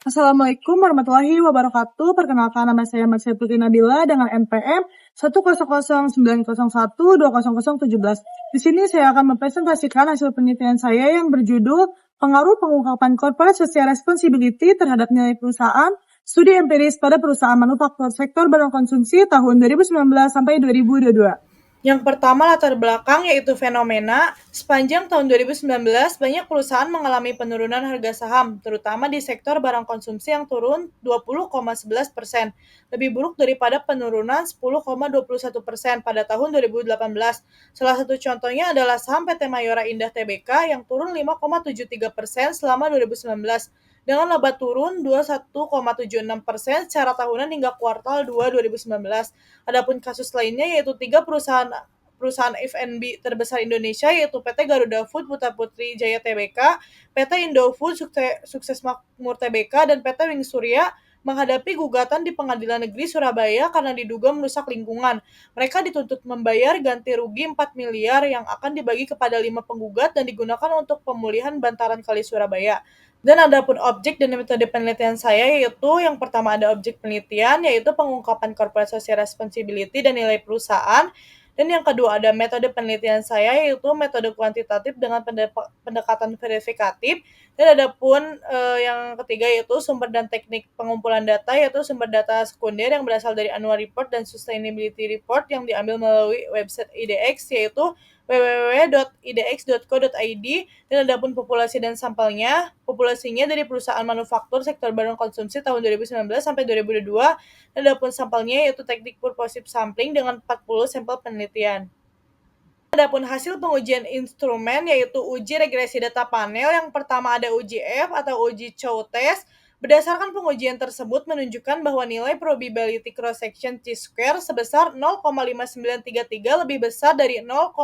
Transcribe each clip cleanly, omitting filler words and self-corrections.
Assalamualaikum warahmatullahi wabarakatuh. Perkenalkan, nama saya Marsha Putri Nabila dengan NPM 1000901200017. Di sini saya akan mempresentasikan hasil penelitian saya yang berjudul Pengaruh Pengungkapan Corporate Social Responsibility terhadap nilai perusahaan, studi empiris pada perusahaan manufaktur sektor barang konsumsi tahun 2019 sampai 2022. Yang pertama latar belakang yaitu fenomena. Sepanjang tahun 2019, banyak perusahaan mengalami penurunan harga saham, terutama di sektor barang konsumsi yang turun 20,11%, lebih buruk daripada penurunan 10,21% pada tahun 2018. Salah satu contohnya adalah saham PT Mayora Indah Tbk yang turun 5,73% selama 2019, dengan laba turun 21,76% secara tahunan hingga kuartal 2 2019. Adapun kasus lainnya yaitu 3 perusahaan F&B terbesar Indonesia yaitu PT Garuda Food Putra Putri Jaya Tbk, PT Indofood Sukses Makmur Tbk, dan PT Wing Surya menghadapi gugatan di Pengadilan Negeri Surabaya karena diduga merusak lingkungan. Mereka dituntut membayar ganti rugi 4 miliar yang akan dibagi kepada 5 penggugat dan digunakan untuk pemulihan bantaran Kali Surabaya. Dan adapun objek dan metode penelitian saya yaitu yang pertama ada objek penelitian yaitu pengungkapan corporate social responsibility dan nilai perusahaan, dan yang kedua ada metode penelitian saya yaitu metode kuantitatif dengan pendekatan verifikatif, dan adapun yang ketiga yaitu sumber dan teknik pengumpulan data yaitu sumber data sekunder yang berasal dari annual report dan sustainability report yang diambil melalui website IDX yaitu www.idx.co.id, dan adapun populasi dan sampelnya, populasinya dari perusahaan manufaktur sektor barang konsumsi tahun 2019 sampai 2022, dan adapun sampelnya yaitu teknik purposive sampling dengan 40 sampel penelitian. Adapun hasil pengujian instrumen yaitu uji regresi data panel. Yang pertama ada uji F atau uji Chow test. Berdasarkan pengujian tersebut menunjukkan bahwa nilai probability cross section T-square sebesar 0,5933 lebih besar dari 0,05,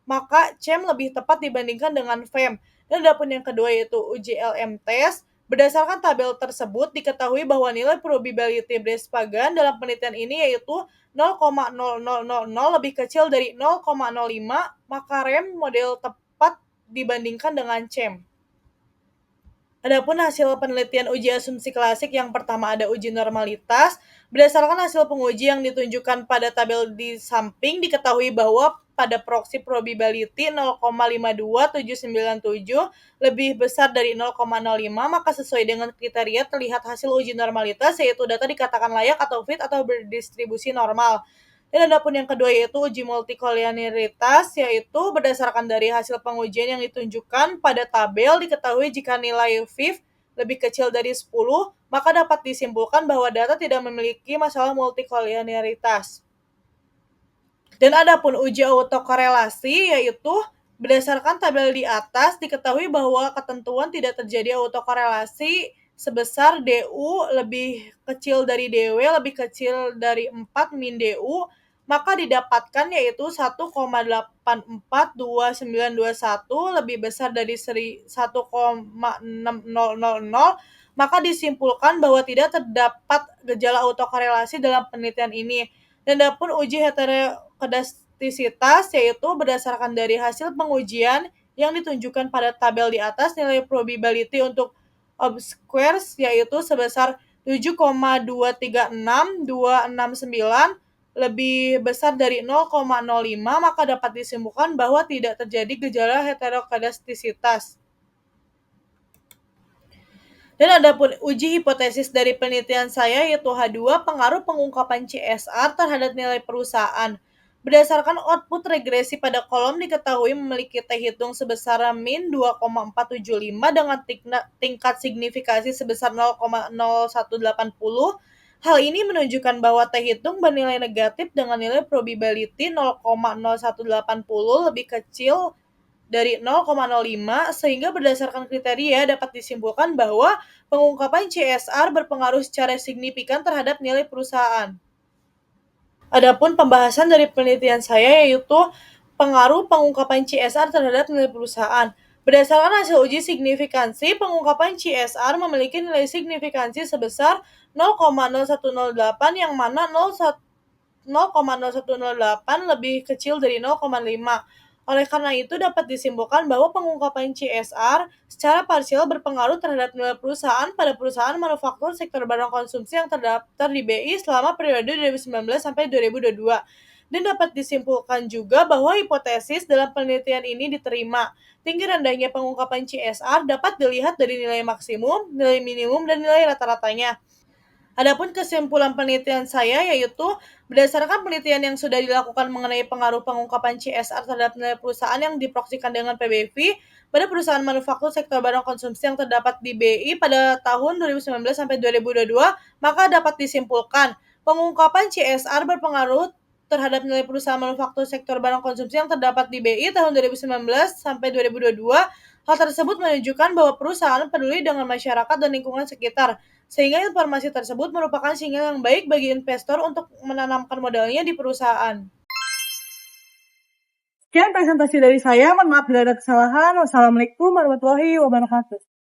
maka CHEM lebih tepat dibandingkan dengan FEM. Dan adapun yang kedua yaitu uji LM test. Berdasarkan tabel tersebut diketahui bahwa nilai probability Brespagan dalam penelitian ini yaitu 0,0000 lebih kecil dari 0,05, maka REM model tepat dibandingkan dengan CHEM. Adapun hasil penelitian uji asumsi klasik, yang pertama ada uji normalitas. Berdasarkan hasil penguji yang ditunjukkan pada tabel di samping, diketahui bahwa pada proxy probability 0,52797 lebih besar dari 0,05, maka sesuai dengan kriteria terlihat hasil uji normalitas yaitu data dikatakan layak atau fit atau berdistribusi normal. Dan adapun yang kedua yaitu uji multikolinearitas, yaitu berdasarkan dari hasil pengujian yang ditunjukkan pada tabel diketahui jika nilai FIF lebih kecil dari 10, maka dapat disimpulkan bahwa data tidak memiliki masalah multikolinearitas. Dan adapun uji autokorelasi yaitu berdasarkan tabel di atas diketahui bahwa ketentuan tidak terjadi autokorelasi sebesar DU lebih kecil dari DW lebih kecil dari 4 min DU, maka didapatkan yaitu 1,842921 lebih besar dari 1,6000, maka disimpulkan bahwa tidak terdapat gejala autokorelasi dalam penelitian ini. Dan adapun uji heterokedastisitas yaitu berdasarkan dari hasil pengujian yang ditunjukkan pada tabel di atas, nilai probability untuk obsquares yaitu sebesar 7,236269 lebih besar dari 0,05, maka dapat disimpulkan bahwa tidak terjadi gejala heterokedastisitas. Dan adapun uji hipotesis dari penelitian saya yaitu H2 pengaruh pengungkapan CSR terhadap nilai perusahaan. Berdasarkan output regresi pada kolom diketahui memiliki T hitung sebesar min 2,475 dengan tingkat signifikasi sebesar 0,0180. Hal ini menunjukkan bahwa T hitung bernilai negatif dengan nilai probability 0,0180 lebih kecil dari 0,05, sehingga berdasarkan kriteria dapat disimpulkan bahwa pengungkapan CSR berpengaruh secara signifikan terhadap nilai perusahaan. Adapun pembahasan dari penelitian saya yaitu pengaruh pengungkapan CSR terhadap nilai perusahaan. Berdasarkan hasil uji signifikansi, pengungkapan CSR memiliki nilai signifikansi sebesar 0,0108 yang mana 0,0108 lebih kecil dari 0,5. Oleh karena itu, dapat disimpulkan bahwa pengungkapan CSR secara parsial berpengaruh terhadap nilai perusahaan pada perusahaan manufaktur sektor barang konsumsi yang terdaftar di BI selama periode 2019 sampai 2022. Dan dapat disimpulkan juga bahwa hipotesis dalam penelitian ini diterima. Tinggi rendahnya pengungkapan CSR dapat dilihat dari nilai maksimum, nilai minimum, dan nilai rata-ratanya. Adapun kesimpulan penelitian saya yaitu berdasarkan penelitian yang sudah dilakukan mengenai pengaruh pengungkapan CSR terhadap nilai perusahaan yang diproyeksikan dengan PBV pada perusahaan manufaktur sektor barang konsumsi yang terdapat di BI pada tahun 2019 sampai 2022, maka dapat disimpulkan pengungkapan CSR berpengaruh terhadap nilai perusahaan manufaktur sektor barang konsumsi yang terdapat di BI tahun 2019 sampai 2022. Hal tersebut menunjukkan bahwa perusahaan peduli dengan masyarakat dan lingkungan sekitar, sehingga informasi tersebut merupakan sinyal yang baik bagi investor untuk menanamkan modalnya di perusahaan. Sekian presentasi dari saya. Mohon maaf bila ada kesalahan. Wassalamualaikum warahmatullahi wabarakatuh.